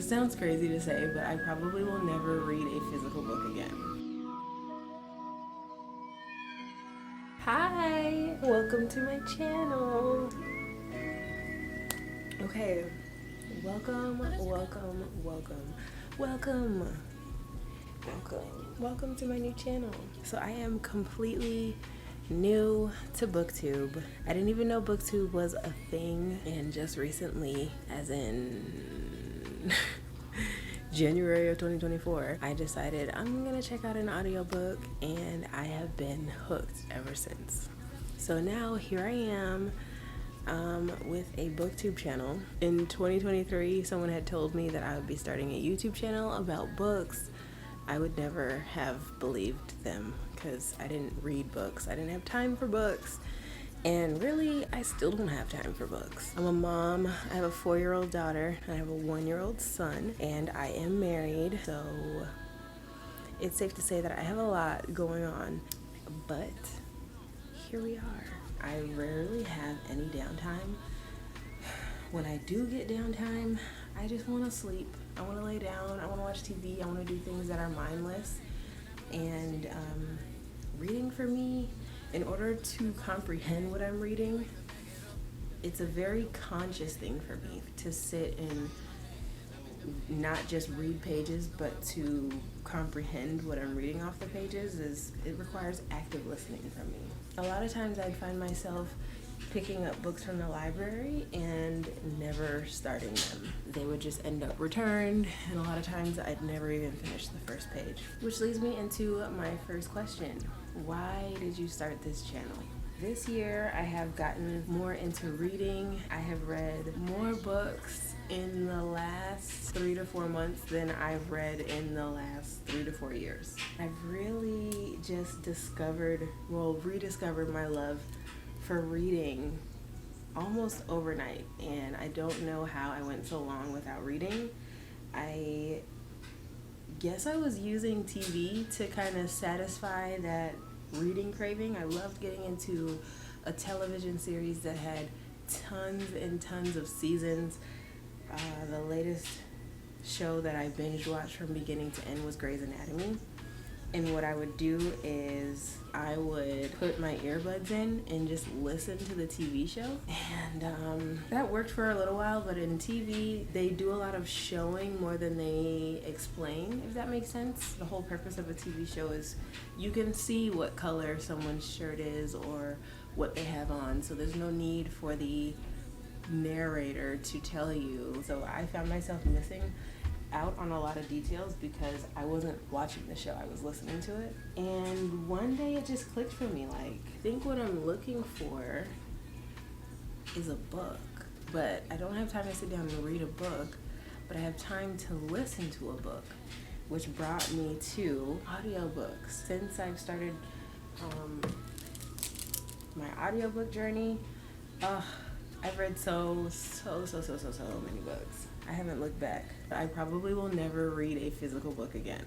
This sounds crazy to say, but I probably will never read a physical book again. Hi, welcome to my channel. Okay, welcome to my new channel. So I am completely new to Booktube. I didn't even know Booktube was a thing, and just recently, as in January of 2024, I decided I'm gonna check out an audiobook, and I have been hooked ever since. So now here I am with a Booktube channel. In 2023, someone had told me that I would be starting a YouTube channel about books. I would never have believed them because I didn't read books. I didn't have time for books. And really, I still don't have time for books. I'm a mom. I have a 4-year-old daughter. I have a 1-year-old son. And I am married. So it's safe to say that I have a lot going on. But here we are. I rarely have any downtime. When I do get downtime, I just want to sleep. I want to lay down. I want to watch TV. I want to do things that are mindless. And reading for me, in order to comprehend what I'm reading, it's a very conscious thing for me to sit and not just read pages, but to comprehend what I'm reading off the pages. It requires active listening from me. A lot of times I'd find myself picking up books from the library and never starting them. They would just end up returned, and a lot of times I'd never even finish the first page. Which leads me into my first question. Why did you start this channel? This year I have gotten more into reading. I have read more books in the last 3 to 4 months than I've read in the last 3 to 4 years. I've really just rediscovered my love for reading almost overnight, and I don't know how I went so long without reading. I guess I was using TV to kind of satisfy that reading craving. I loved getting into a television series that had tons and tons of seasons. The latest show that I binge watched from beginning to end was Grey's Anatomy. And what I would do is I would put my earbuds in and just listen to the TV show. And that worked for a little while, but in TV, they do a lot of showing more than they explain, if that makes sense. The whole purpose of a TV show is you can see what color someone's shirt is or what they have on, so there's no need for the narrator to tell you. So I found myself missing out on a lot of details because I wasn't watching the show, I was listening to it. And one day it just clicked for me, like, I think what I'm looking for is a book, but I don't have time to sit down and read a book, but I have time to listen to a book, which brought me to audiobooks. Since I've started my audiobook journey, I've read so many books. I haven't looked back. I probably will never read a physical book again.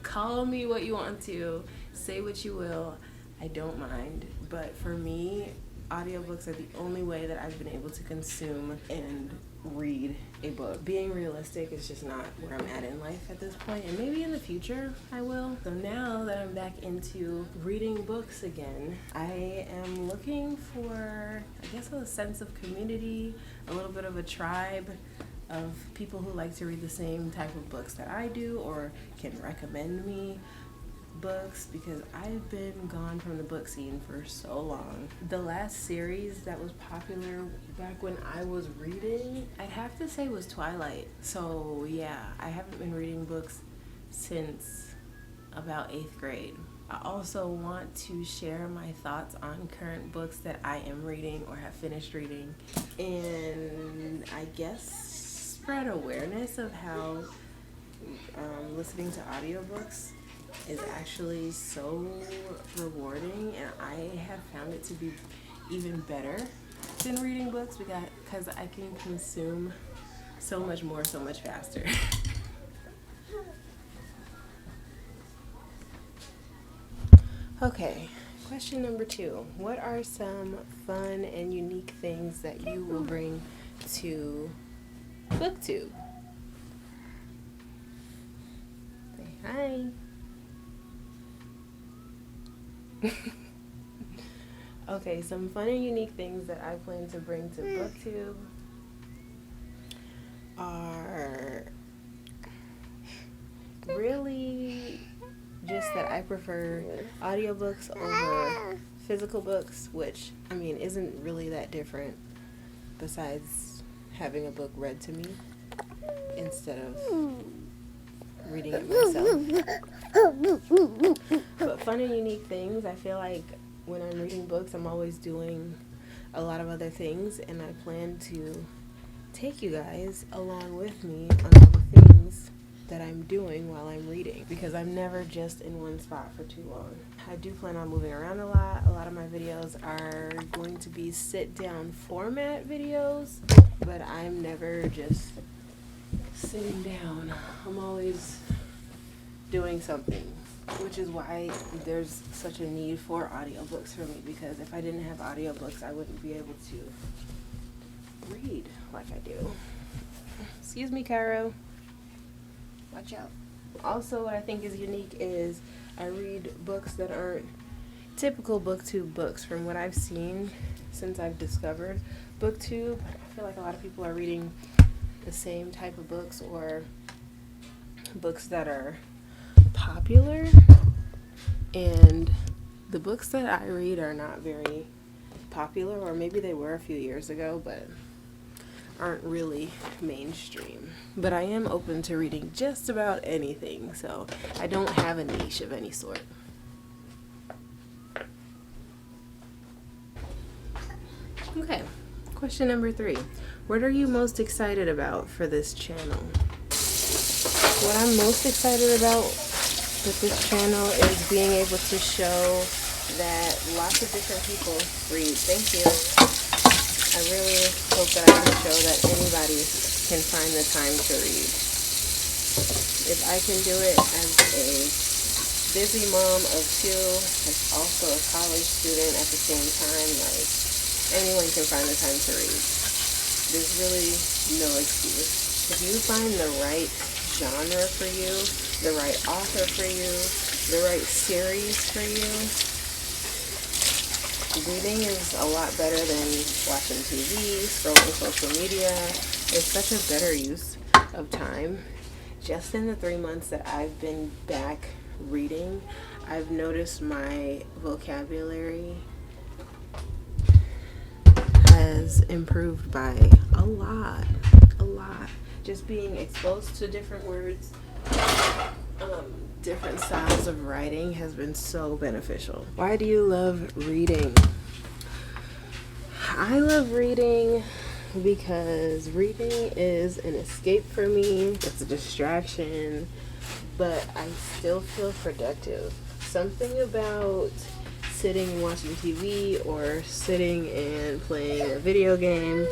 Call me what you want to, say what you will, I don't mind. But for me, audiobooks are the only way that I've been able to consume and read a book. Being realistic is just not where I'm at in life at this point, and maybe in the future I will. So now that I'm back into reading books again, I am looking for, I guess, a sense of community, a little bit of a tribe of people who like to read the same type of books that I do or can recommend me books, because I've been gone from the book scene for so long. The last series that was popular back when I was reading, I'd have to say, was Twilight. So yeah, I haven't been reading books since about 8th grade. I also want to share my thoughts on current books that I am reading or have finished reading, and I guess spread awareness of how listening to audiobooks is actually so rewarding, and I have found it to be even better than reading books because I can consume so much more, so much faster. Okay, question number 2. What are some fun and unique things that you will bring to Booktube. Say hi. Okay, some fun and unique things that I plan to bring to Booktube are really just that I prefer audiobooks over physical books, which, I mean, isn't really that different besides having a book read to me instead of reading it myself. But fun and unique things, I feel like when I'm reading books, I'm always doing a lot of other things, and I plan to take you guys along with me on all the things that I'm doing while I'm reading, because I'm never just in one spot for too long. I do plan on moving around a lot. A lot of my videos are going to be sit-down format videos, but I'm never just sitting down. I'm always doing something, which is why there's such a need for audiobooks for me, because if I didn't have audiobooks, I wouldn't be able to read like I do. Excuse me, Cairo. Watch out. Also, what I think is unique is I read books that aren't typical Booktube books. From what I've seen since I've discovered Booktube, I feel like a lot of people are reading the same type of books, or books that are popular, and the books that I read are not very popular, or maybe they were a few years ago, but aren't really mainstream. But I am open to reading just about anything, so I don't have a niche of any sort. Okay, question number 3. What are you most excited about for this channel? What I'm most excited about with this channel is being able to show that lots of different people read. Thank you. I really hope that I can show that anybody can find the time to read. If I can do it as a busy mom of 2, that's also a college student at the same time, like, anyone can find the time to read. There's really no excuse. If you find the right genre for you, the right author for you, the right series for you, reading is a lot better than watching TV, scrolling social media. It's such a better use of time. Just in the 3 months that I've been back reading, I've noticed my vocabulary has improved by a lot. Just being exposed to different words, different styles of writing has been so beneficial. Why do you love reading? I love reading because reading is an escape for me. It's a distraction, but I still feel productive. Something about sitting and watching TV or sitting and playing a video game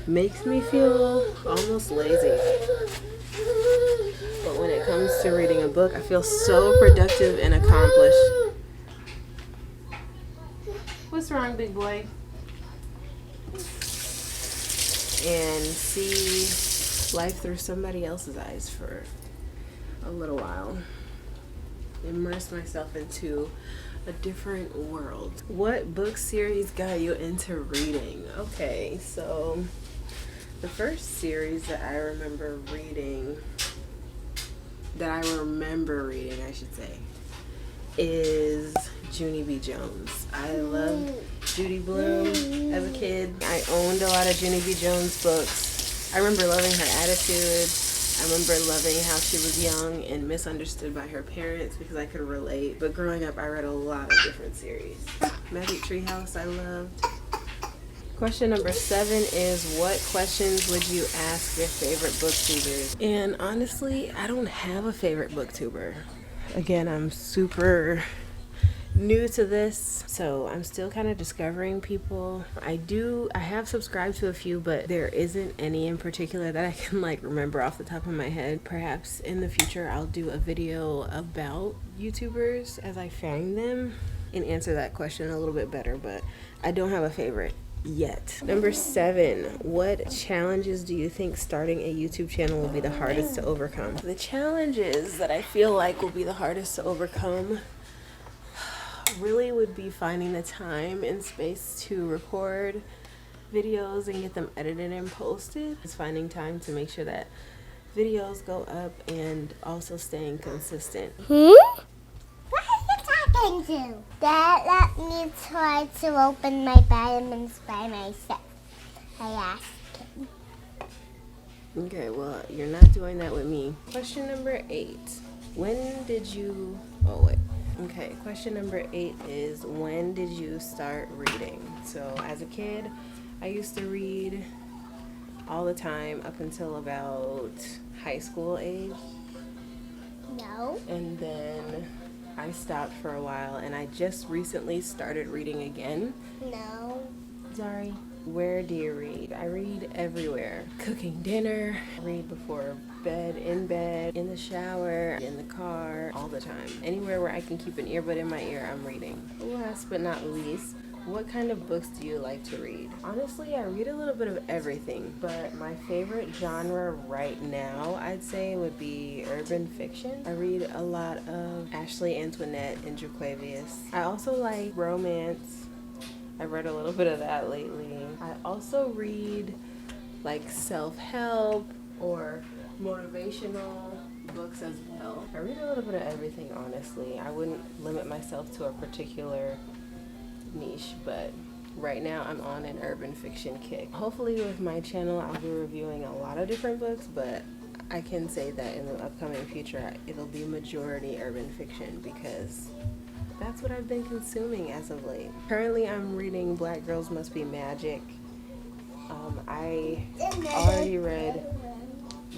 makes me feel almost lazy. But when it comes to reading a book, I feel so productive and accomplished. What's wrong, big boy? And see life through somebody else's eyes for a little while. Immerse myself into a different world. What book series got you into reading? Okay, so the first series that I remember reading, I should say, is Junie B. Jones. I loved Judy Blume as a kid. I owned a lot of Junie B. Jones books. I remember loving her attitude. I remember loving how she was young and misunderstood by her parents, because I could relate. But growing up, I read a lot of different series. Magic Treehouse, I loved. Question number 7 is, what questions would you ask your favorite booktubers? And honestly, I don't have a favorite booktuber. Again, I'm super new to this, so I'm still kind of discovering people. I have subscribed to a few, but there isn't any in particular that I can remember off the top of my head. Perhaps in the future I'll do a video about YouTubers as I find them and answer that question a little bit better, but I don't have a favorite. yet. Number 7, what challenges do you think starting a YouTube channel will be the hardest to overcome? The challenges that I feel like will be the hardest to overcome really would be finding the time and space to record videos and get them edited and posted. It's finding time to make sure that videos go up and also staying consistent. What are you talking to? Dad, let me try to open my vitamins by myself. I asked him. Okay, well, you're not doing that with me. Question number 8. When did you... Oh, wait. Okay, question number 8 is, when did you start reading? So, as a kid, I used to read all the time up until about high school age. No. And then I stopped for a while, and I just recently started reading again. No. Sorry. Where do you read? I read everywhere. Cooking dinner, read before bed, in the shower, in the car, all the time. Anywhere where I can keep an earbud in my ear, I'm reading. Last but not least, what kind of books do you like to read? Honestly, I read a little bit of everything, but my favorite genre right now, I'd say, would be urban fiction. I read a lot of Ashley Antoinette and Jaquavius. I also like romance. I read a little bit of that lately. I also read like self-help or motivational books as well. I read a little bit of everything, honestly. I wouldn't limit myself to a particular niche, but right now I'm on an urban fiction kick. Hopefully with my channel I'll be reviewing a lot of different books, but I can say that in the upcoming future it'll be majority urban fiction because that's what I've been consuming as of late. Currently I'm reading Black Girls Must Be Magic. I already read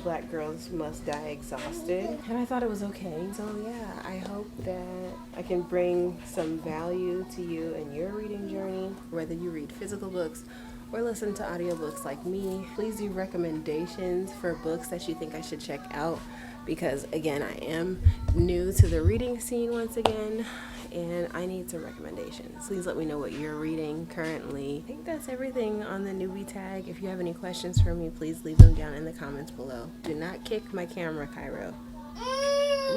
Black Girls Must Die Exhausted, and I thought it was okay. So yeah, I hope that I can bring some value to you in your reading journey, whether you read physical books or listen to audiobooks like me. Please do recommendations for books that you think I should check out, because again, I am new to the reading scene once again, and I need some recommendations. Please let me know what you're reading currently. I think that's everything on the newbie tag. If you have any questions for me, please leave them down in the comments below. Do not kick my camera, Cairo.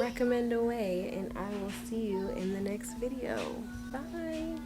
Recommend away, and I will see you in the next video. Bye.